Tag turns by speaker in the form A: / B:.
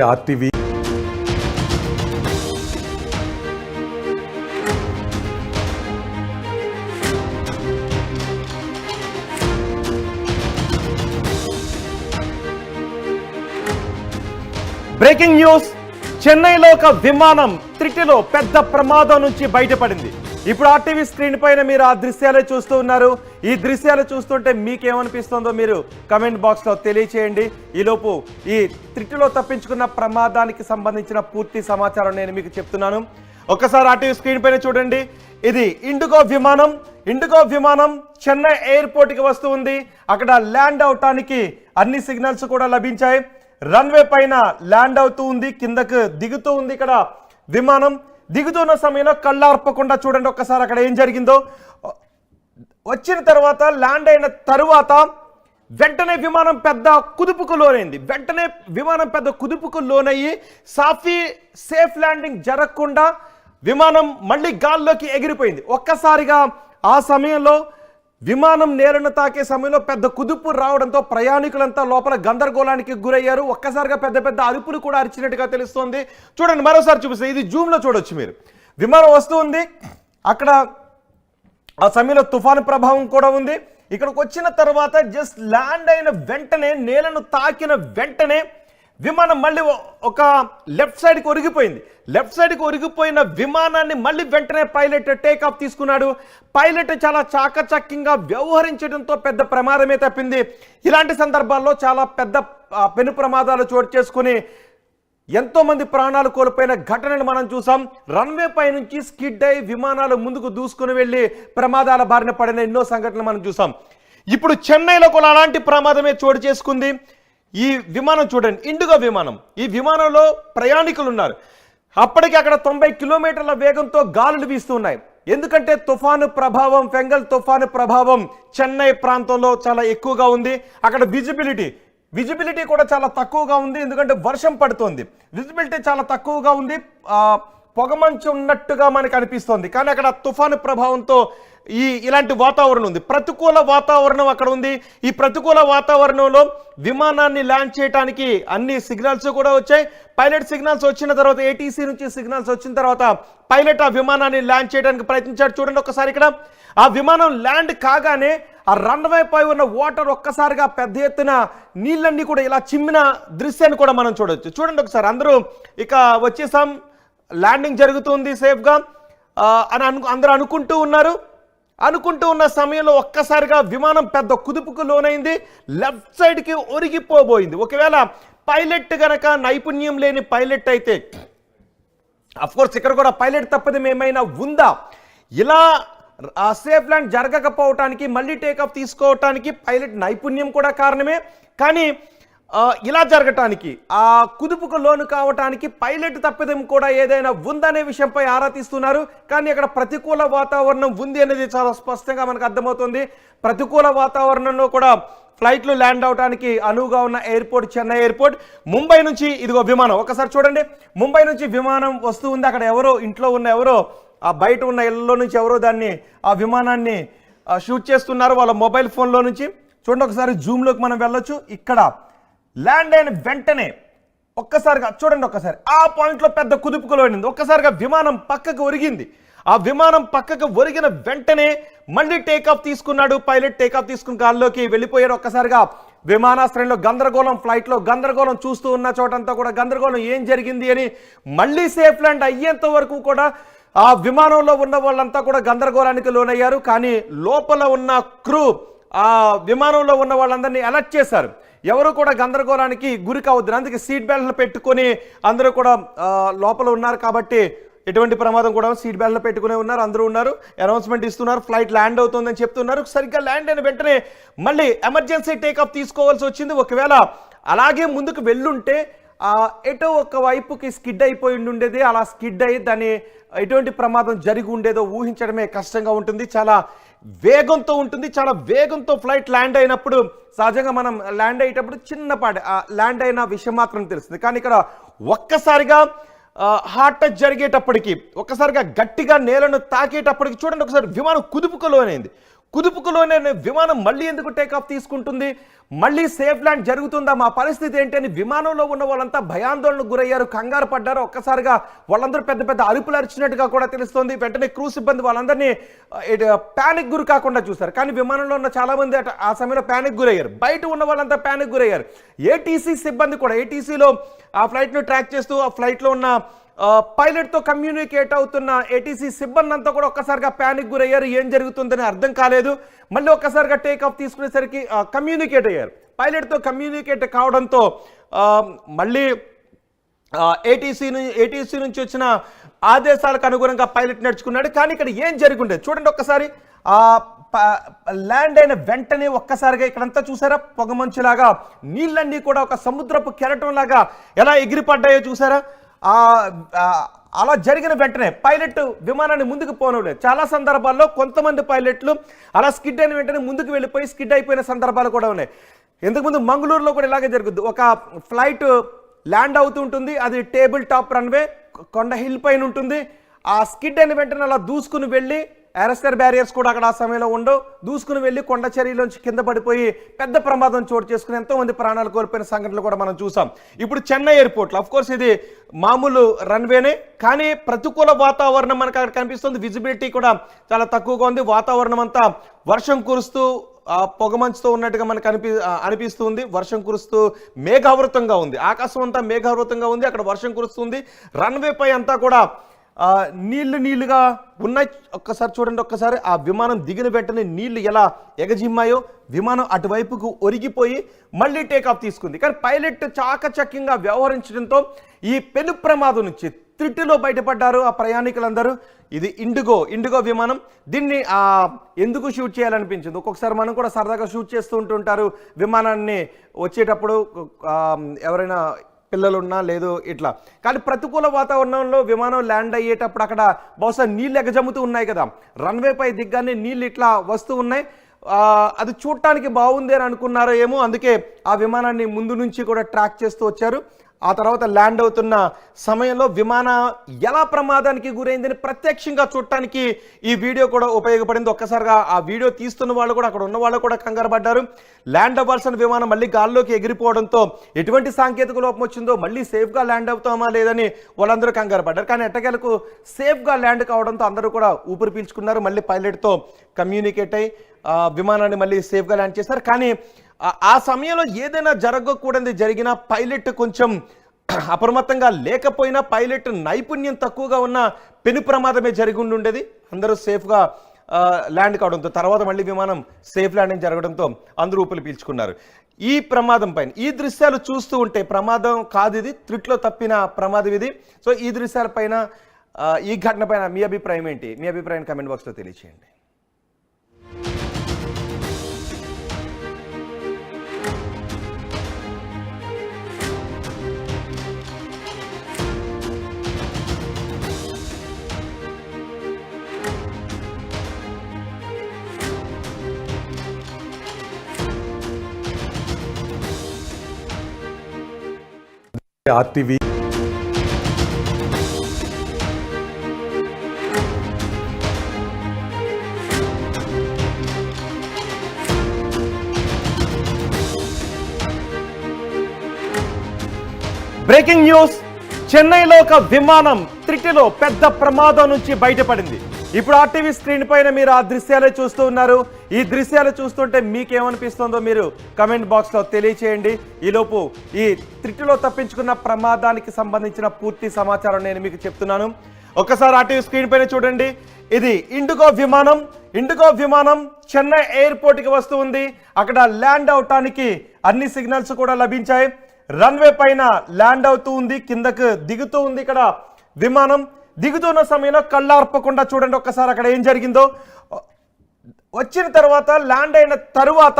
A: RTV breaking news. చెన్నైలో ఒక విమానం త్రిటిలో పెద్ద ప్రమాదం నుంచి బయటపడింది. ఇప్పుడు ఆర్టీవీ స్క్రీన్ పైన మీరు ఆ దృశ్యాలే చూస్తూ ఉన్నారు. ఈ దృశ్యాలు చూస్తుంటే మీకేమనిపిస్తుందో మీరు కమెంట్ బాక్స్ లో తెలియచేయండి. ఈలోపు ఈ త్రిటిలో తప్పించుకున్న ప్రమాదానికి సంబంధించిన పూర్తి సమాచారం నేను మీకు చెప్తున్నాను. ఒక్కసారి ఆర్టీవీ స్క్రీన్ పైన చూడండి. ఇది ఇండిగో విమానం చెన్నై ఎయిర్పోర్ట్ కి వస్తూ ఉంది. అక్కడ ల్యాండ్ అవటానికి అన్ని సిగ్నల్స్ కూడా లభించాయి. రన్వే పైన ల్యాండ్ అవుతూ ఉంది, కిందకు దిగుతూ ఉంది. ఇక్కడ విమానం దిగుతున్న సమయంలో కళ్ళార్పకుండా చూడండి ఒక్కసారి అక్కడ ఏం జరిగిందో. వచ్చిన తర్వాత ల్యాండ్ అయిన తరువాత వెంటనే విమానం పెద్ద కుదుపుకు లోనయ్యి సేఫ్ ల్యాండింగ్ జరగకుండా విమానం మళ్ళీ గాల్లోకి ఎగిరిపోయింది. ఒక్కసారిగా ఆ సమయంలో విమానం నేలను తాకే సమయంలో పెద్ద కుదుపు రావడంతో ప్రయాణికులంతా లోపల గందరగోళానికి గురయ్యారు. ఒక్కసారిగా పెద్ద పెద్ద అరుపులు కూడా అరిచినట్టుగా తెలుస్తోంది. చూడండి, మరోసారి చూపిస్తే ఇది జూమ్ లో చూడొచ్చు మీరు. విమానం వస్తూ ఉంది, అక్కడ ఆ సమయంలో తుఫాను ప్రభావం కూడా ఉంది. ఇక్కడికి వచ్చిన తర్వాత జస్ట్ ల్యాండ్ అయిన వెంటనే, నేలను తాకిన వెంటనే విమానం మళ్ళీ ఒక లెఫ్ట్ సైడ్కి ఒరిగిపోయిన విమానాన్ని మళ్ళీ వెంటనే పైలట్ టేక్ ఆఫ్ తీసుకున్నాడు. పైలట్ చాలా చాకచక్యంగా వ్యవహరించడంతో పెద్ద ప్రమాదమే తప్పింది. ఇలాంటి సందర్భాల్లో చాలా పెద్ద పెను ప్రమాదాలు చోటు చేసుకుని ఎంతో మంది ప్రాణాలు కోల్పోయిన ఘటనలు మనం చూసాం. రన్వే పై నుంచి స్కిడ్ అయి విమానాలు ముందుకు దూసుకుని వెళ్ళి ప్రమాదాల బారిన పడిన ఎన్నో సంఘటనలు మనం చూసాం. ఇప్పుడు చెన్నైలో కూడా అలాంటి ప్రమాదమే చోటు చేసుకుంది. ఈ విమానం చూడండి, ఇండిగో విమానం. ఈ విమానంలో ప్రయాణికులు ఉన్నారు. అప్పటికి అక్కడ 90 కిలోమీటర్ల వేగంతో గాలులు వీస్తున్నాయి. ఎందుకంటే ఫెంగల్ తుఫాను ప్రభావం చెన్నై ప్రాంతంలో చాలా ఎక్కువగా ఉంది. అక్కడ విజిబిలిటీ కూడా చాలా తక్కువగా ఉంది. ఎందుకంటే వర్షం పడుతోంది, విజిబిలిటీ చాలా తక్కువగా ఉంది. పొగమంచు ఉన్నట్టుగా మనకు అనిపిస్తోంది. కానీ అక్కడ తుఫాను ప్రభావంతో ఇలాంటి వాతావరణం ఉంది. ప్రతికూల వాతావరణం అక్కడ ఉంది. ఈ ప్రతికూల వాతావరణంలో విమానాన్ని ల్యాండ్ చేయడానికి అన్ని సిగ్నల్స్ కూడా వచ్చాయి. పైలట్ సిగ్నల్స్ వచ్చిన తర్వాత, ఏటీసీ నుంచి సిగ్నల్స్ వచ్చిన తర్వాత పైలట్ ఆ విమానాన్ని ల్యాండ్ చేయడానికి ప్రయత్నించాడు. చూడండి ఒకసారి, ఇక్కడ ఆ విమానం ల్యాండ్ కాగానే ఆ రన్వే పై ఉన్న వాటర్ ఒక్కసారిగా పెద్ద ఎత్తున నీళ్ళన్నీ కూడా ఇలా చిమ్మిన దృశ్యాన్ని కూడా మనం చూడవచ్చు. చూడండి ఒకసారి, అందరూ ఇక వచ్చేసాం, ల్యాండింగ్ జరుగుతుంది సేఫ్గా అని అందరూ అనుకుంటూ ఉన్న సమయంలో ఒక్కసారిగా విమానం పెద్ద కుదుపుకు లోనైంది, లెఫ్ట్ సైడ్కి ఒరిగిపోబోయింది. ఒకవేళ పైలట్ గనక నైపుణ్యం లేని పైలట్ అయితే, అఫ్కోర్స్ ఇక్కడ కూడా పైలట్ తప్పదం ఏమైనా ఉందా? ఇలా సేఫ్ ల్యాండ్ జరగకపోవటానికి, మళ్ళీ టేకాఫ్ తీసుకోవటానికి పైలట్ నైపుణ్యం కూడా కారణమే. కానీ ఇలా జరగటానికి, ఆ కుదుపుకు లోను కావటానికి పైలట్ తప్పిదం కూడా ఏదైనా ఉందనే విషయంపై ఆరా తీస్తున్నారు. కానీ అక్కడ ప్రతికూల వాతావరణం ఉంది అనేది చాలా స్పష్టంగా మనకు అర్థమవుతుంది. ప్రతికూల వాతావరణంలో కూడా ఫ్లైట్లు ల్యాండ్ అవడానికి అనువుగా ఉన్న ఎయిర్పోర్ట్ చెన్నై ఎయిర్పోర్ట్. ముంబై నుంచి ఇదిగో విమానం, ఒకసారి చూడండి, ముంబై నుంచి విమానం వస్తూ ఉంది. అక్కడ ఇంట్లో ఉన్న ఎవరో ఆ బయట ఉన్న ఇళ్లలో నుంచి ఎవరో ఆ విమానాన్ని షూట్ చేస్తున్నారు వాళ్ళ మొబైల్ ఫోన్లో నుంచి. చూడండి ఒకసారి, జూమ్లోకి మనం వెళ్ళొచ్చు. ఇక్కడ ల్యాండ్ అయిన వెంటనే ఒక్కసారిగా చూడండి, ఒక్కసారి ఆ పాయింట్లో పెద్ద కుదుపుకు లోనింది. ఒక్కసారిగా విమానం పక్కకు ఒరిగింది. ఆ విమానం పక్కకు ఒరిగిన వెంటనే మళ్ళీ టేకాఫ్ తీసుకున్నాడు పైలట్. టేకాఫ్ తీసుకుని గాల్లోకి వెళ్ళిపోయాడు. ఒక్కసారిగా విమానాశ్రయంలో గందరగోళం, ఫ్లైట్లో గందరగోళం, చూస్తూ ఉన్న చోటంతా కూడా గందరగోళం, ఏం జరిగింది అని. మళ్ళీ సేఫ్ ల్యాండ్ అయ్యేంత వరకు కూడా ఆ విమానంలో ఉన్న వాళ్ళంతా కూడా గందరగోళానికి లోనయ్యారు. కానీ లోపల ఉన్న క్రూ, ఆ విమానంలో ఉన్న వాళ్ళందరినీ అలర్ట్ చేశారు, ఎవరు కూడా గందరగోళానికి గురి కావద్దు. అందుకే సీట్ బెల్ట్లు పెట్టుకొని అందరూ కూడా లోపల ఉన్నారు. కాబట్టి ఎటువంటి ప్రమాదం కూడా, సీట్ బెల్ట్లు పెట్టుకునే ఉన్నారు, అందరూ ఉన్నారు, అనౌన్స్మెంట్ ఇస్తున్నారు, ఫ్లైట్ ల్యాండ్ అవుతుందని చెప్తున్నారు. సరిగ్గా ల్యాండ్ అయిన వెంటనే మళ్ళీ ఎమర్జెన్సీ టేకాఫ్ తీసుకోవాల్సి వచ్చింది. ఒకవేళ అలాగే ముందుకు వెళ్ళుంటే ఎటో ఒక వైపుకి స్కిడ్ అయిపోయి ఉండేది. అలా స్కిడ్ అయ్యి దాన్ని ఎటువంటి ప్రమాదం జరిగి ఉండేదో ఊహించడమే కష్టంగా ఉంటుంది. చాలా వేగంతో ఉంటుంది. చాలా వేగంతో ఫ్లైట్ ల్యాండ్ అయినప్పుడు సహజంగా మనం ల్యాండ్ అయ్యేటప్పుడు చిన్నపాటి ల్యాండ్ అయిన విషయం మాత్రం తెలుస్తుంది. కానీ ఇక్కడ ఒక్కసారిగా హార్ట్ టచ్ జరిగేటప్పటికి, ఒక్కసారిగా గట్టిగా నేలను తాకేటప్పటికి చూడండి ఒకసారి విమానం కుదుపుకు లోనైంది. విమానం మళ్ళీ ఎందుకు టేకాఫ్ తీసుకుంటుంది? మళ్ళీ సేఫ్ ల్యాండ్ జరుగుతుందా, మా పరిస్థితి ఏంటి అని విమానంలో ఉన్న వాళ్ళంతా భయాందోళనకు గురయ్యారు, కంగారు పడ్డారు. ఒక్కసారిగా వాళ్ళందరూ పెద్ద పెద్ద అరుపులు అరిచినట్టుగా కూడా తెలుస్తోంది. వెంటనే క్రూ సిబ్బంది వాళ్ళందరినీ ప్యానిక్ గురి కాకుండా చూశారు. కానీ విమానంలో ఉన్న చాలా మంది ఆ సమయంలో ప్యానిక్ గురయ్యారు. బయట ఉన్న వాళ్ళంతా ప్యానిక్ గురయ్యారు. ఏటీసీ సిబ్బంది కూడా ఏటీసీలో ఆ ఫ్లైట్ను ట్రాక్ చేస్తూ ఆ ఫ్లైట్లో ఉన్న పైలట్తో కమ్యూనికేట్ అవుతున్న ఏటీసీ సిబ్బంది అంతా కూడా ఒక్కసారిగా ప్యానిక్ గురయ్యారు. ఏం జరుగుతుందని అర్థం కాలేదు. మళ్ళీ ఒక్కసారిగా టేక్ ఆఫ్ తీసుకునేసరికి కమ్యూనికేట్ అయ్యారు. పైలట్తో కమ్యూనికేట్ కావడంతో మళ్ళీ ఏటీసీ నుంచి వచ్చిన ఆదేశాలకు అనుగుణంగా పైలట్ నడుచుకున్నాడు. కానీ ఇక్కడ ఏం జరుగుండేది చూడండి ఒక్కసారి. ల్యాండ్ అయిన వెంటనే ఒక్కసారిగా ఇక్కడంతా చూసారా, పొగమంచులాగా నీళ్ళన్నీ కూడా ఒక సముద్రపు కెరటం లాగా ఎలా ఎగిరిపడ్డాయో చూసారా. అలా జరిగిన వెంటనే పైలట్ విమానాన్ని ముందుకు పోనలేదు. చాలా సందర్భాల్లో కొంతమంది పైలట్లు అలా స్కిడ్ అయిన వెంటనే ముందుకు వెళ్ళిపోయి స్కిడ్ అయిపోయిన సందర్భాలు కూడా ఉన్నాయి. ఇంతకుముందు మంగళూరులో కూడా ఇలాగే జరుగుతుంది. ఒక ఫ్లైట్ ల్యాండ్ అవుతుంటుంది, అది టేబుల్ టాప్ రన్వే కొండ హిల్ పైన ఉంటుంది. ఆ స్కిడ్ అయిన వెంటనే అలా దూసుకుని వెళ్ళి ఏరోస్పేస్ బ్యారియర్స్ కూడా అక్కడ ఆ సమయంలో ఉండవు, దూసుకుని వెళ్ళి కొండ చర్యలోంచి కింద పడిపోయి పెద్ద ప్రమాదం చోటు చేసుకుని ఎంతో మంది ప్రాణాలు కోల్పోయిన సంఘటనలు కూడా మనం చూసాం. ఇప్పుడు చెన్నై ఎయిర్పోర్ట్లో అఫ్కోర్స్ ఇది మామూలు రన్వేనే, కానీ ప్రతికూల వాతావరణం మనకు అక్కడ కనిపిస్తుంది. విజిబిలిటీ కూడా చాలా తక్కువగా ఉంది. వాతావరణం అంతా వర్షం కురుస్తూ పొగమంచుతో ఉన్నట్టుగా మనకు అనిపిస్తుంది. వర్షం కురుస్తూ మేఘావృతంగా ఉంది, ఆకాశం అంతా మేఘావృతంగా ఉంది, అక్కడ వర్షం కురుస్తుంది. రన్వే పై అంతా కూడా నీళ్లుగా ఉన్నాయి. ఒక్కసారి చూడండి, ఒక్కసారి ఆ విమానం దిగిన వెంటనే నీళ్లు ఎలా ఎగజిమ్మాయో, విమానం అటువైపుకు ఒరిగిపోయి మళ్ళీ టేకాఫ్ తీసుకుంది. కానీ పైలట్ చాకచక్యంగా వ్యవహరించడంతో ఈ పెను ప్రమాదం నుంచి త్రిటిలో బయటపడ్డారు ఆ ప్రయాణికులందరూ. ఇది ఇండిగో విమానం. దీన్ని ఎందుకు షూట్ చేయాలనిపించింది? ఒక్కొక్కసారి మనం కూడా సరదాగా షూట్ చేస్తూ ఉంటుంటారు విమానాన్ని వచ్చేటప్పుడు, ఎవరైనా పిల్లలున్నా లేదు ఇట్లా. కానీ ప్రతికూల వాతావరణంలో విమానం ల్యాండ్ అయ్యేటప్పుడు అక్కడ బహుశా నీళ్ళు ఎగజమ్ముతూ ఉన్నాయి కదా, రన్వే పై దిగ్గానే నీళ్ళు ఇట్లా వస్తూ ఉన్నాయి. అది చూడటానికి బాగుంది అని అనుకున్నారో ఏమో, అందుకే ఆ విమానాన్ని ముందు నుంచి కూడా ట్రాక్ చేస్తూ వచ్చారు. ఆ తర్వాత ల్యాండ్ అవుతున్న సమయంలో విమానం ఎలా ప్రమాదానికి గురైందని ప్రత్యక్షంగా చూడటానికి ఈ వీడియో కూడా ఉపయోగపడింది. ఒక్కసారిగా ఆ వీడియో తీస్తున్న వాళ్ళు కూడా, అక్కడ ఉన్న వాళ్ళు కూడా కంగారు పడ్డారు. ల్యాండ్ అవ్వాల్సిన విమానం మళ్ళీ గాల్లోకి ఎగిరిపోవడంతో ఎటువంటి సాంకేతిక లోపం వచ్చిందో, మళ్ళీ సేఫ్గా ల్యాండ్ అవుతామా లేదని వాళ్ళందరూ కంగారు పడ్డారు. కానీ ఎట్టకేలకు సేఫ్గా ల్యాండ్ కావడంతో అందరూ కూడా ఊపిరి పీల్చుకున్నారు. మళ్ళీ పైలట్తో కమ్యూనికేట్ అయ్యి విమానాన్ని మళ్ళీ సేఫ్గా ల్యాండ్ చేశారు. కానీ ఆ సమయంలో ఏదైనా జరగకూడదు జరిగినా పైలట్ కొంచెం అప్రమత్తంగా లేకపోయినా, పైలట్ నైపుణ్యం తక్కువగా ఉన్న పెను ప్రమాదమే జరిగి ఉండేది. అందరూ సేఫ్గా ల్యాండ్ కావడంతో తర్వాత మళ్ళీ విమానం సేఫ్ ల్యాండింగ్ జరగడంతో అందరూ ఊపిరి పీల్చుకున్నారు. ఈ ప్రమాదం పైన ఈ దృశ్యాలు చూస్తూ ఉంటే ప్రమాదం కాదు ఇది, త్రిట్లో తప్పిన ప్రమాదం ఇది. సో ఈ దృశ్యాలపైన, ఈ ఘటన పైన మీ అభిప్రాయం ఏంటి? మీ అభిప్రాయం కామెంట్ బాక్స్లో తెలియచేయండి. RTV breaking news. చెన్నైలో ఒక విమానం త్రిటిలో పెద్ద ప్రమాదం నుంచి బయటపడింది. ఇప్పుడు ఆర్టీవీ స్క్రీన్ పైన మీరు ఆ దృశ్యాలే చూస్తూ ఉన్నారు. ఈ దృశ్యాలు చూస్తుంటే మీకేమనిపిస్తుందో మీరు కమెంట్ బాక్స్లో తెలియచేయండి. ఈలోపు ఈ త్రిటిలో తప్పించుకున్న ప్రమాదానికి సంబంధించిన పూర్తి సమాచారం నేను మీకు చెప్తున్నాను. ఒక్కసారి ఆర్టీవీ స్క్రీన్ పైన చూడండి. ఇది ఇండిగో విమానం చెన్నై ఎయిర్పోర్ట్కి వస్తూ ఉంది. అక్కడ ల్యాండ్ అవటానికి అన్ని సిగ్నల్స్ కూడా లభించాయి. రన్వే పైన ల్యాండ్ అవుతూ ఉంది, కిందకు దిగుతూ ఉంది. ఇక్కడ విమానం దిగుతున్న సమయంలో కళ్ళార్పకుండా చూడండి ఒక్కసారి అక్కడ ఏం జరిగిందో. వచ్చిన తర్వాత ల్యాండ్ అయిన తరువాత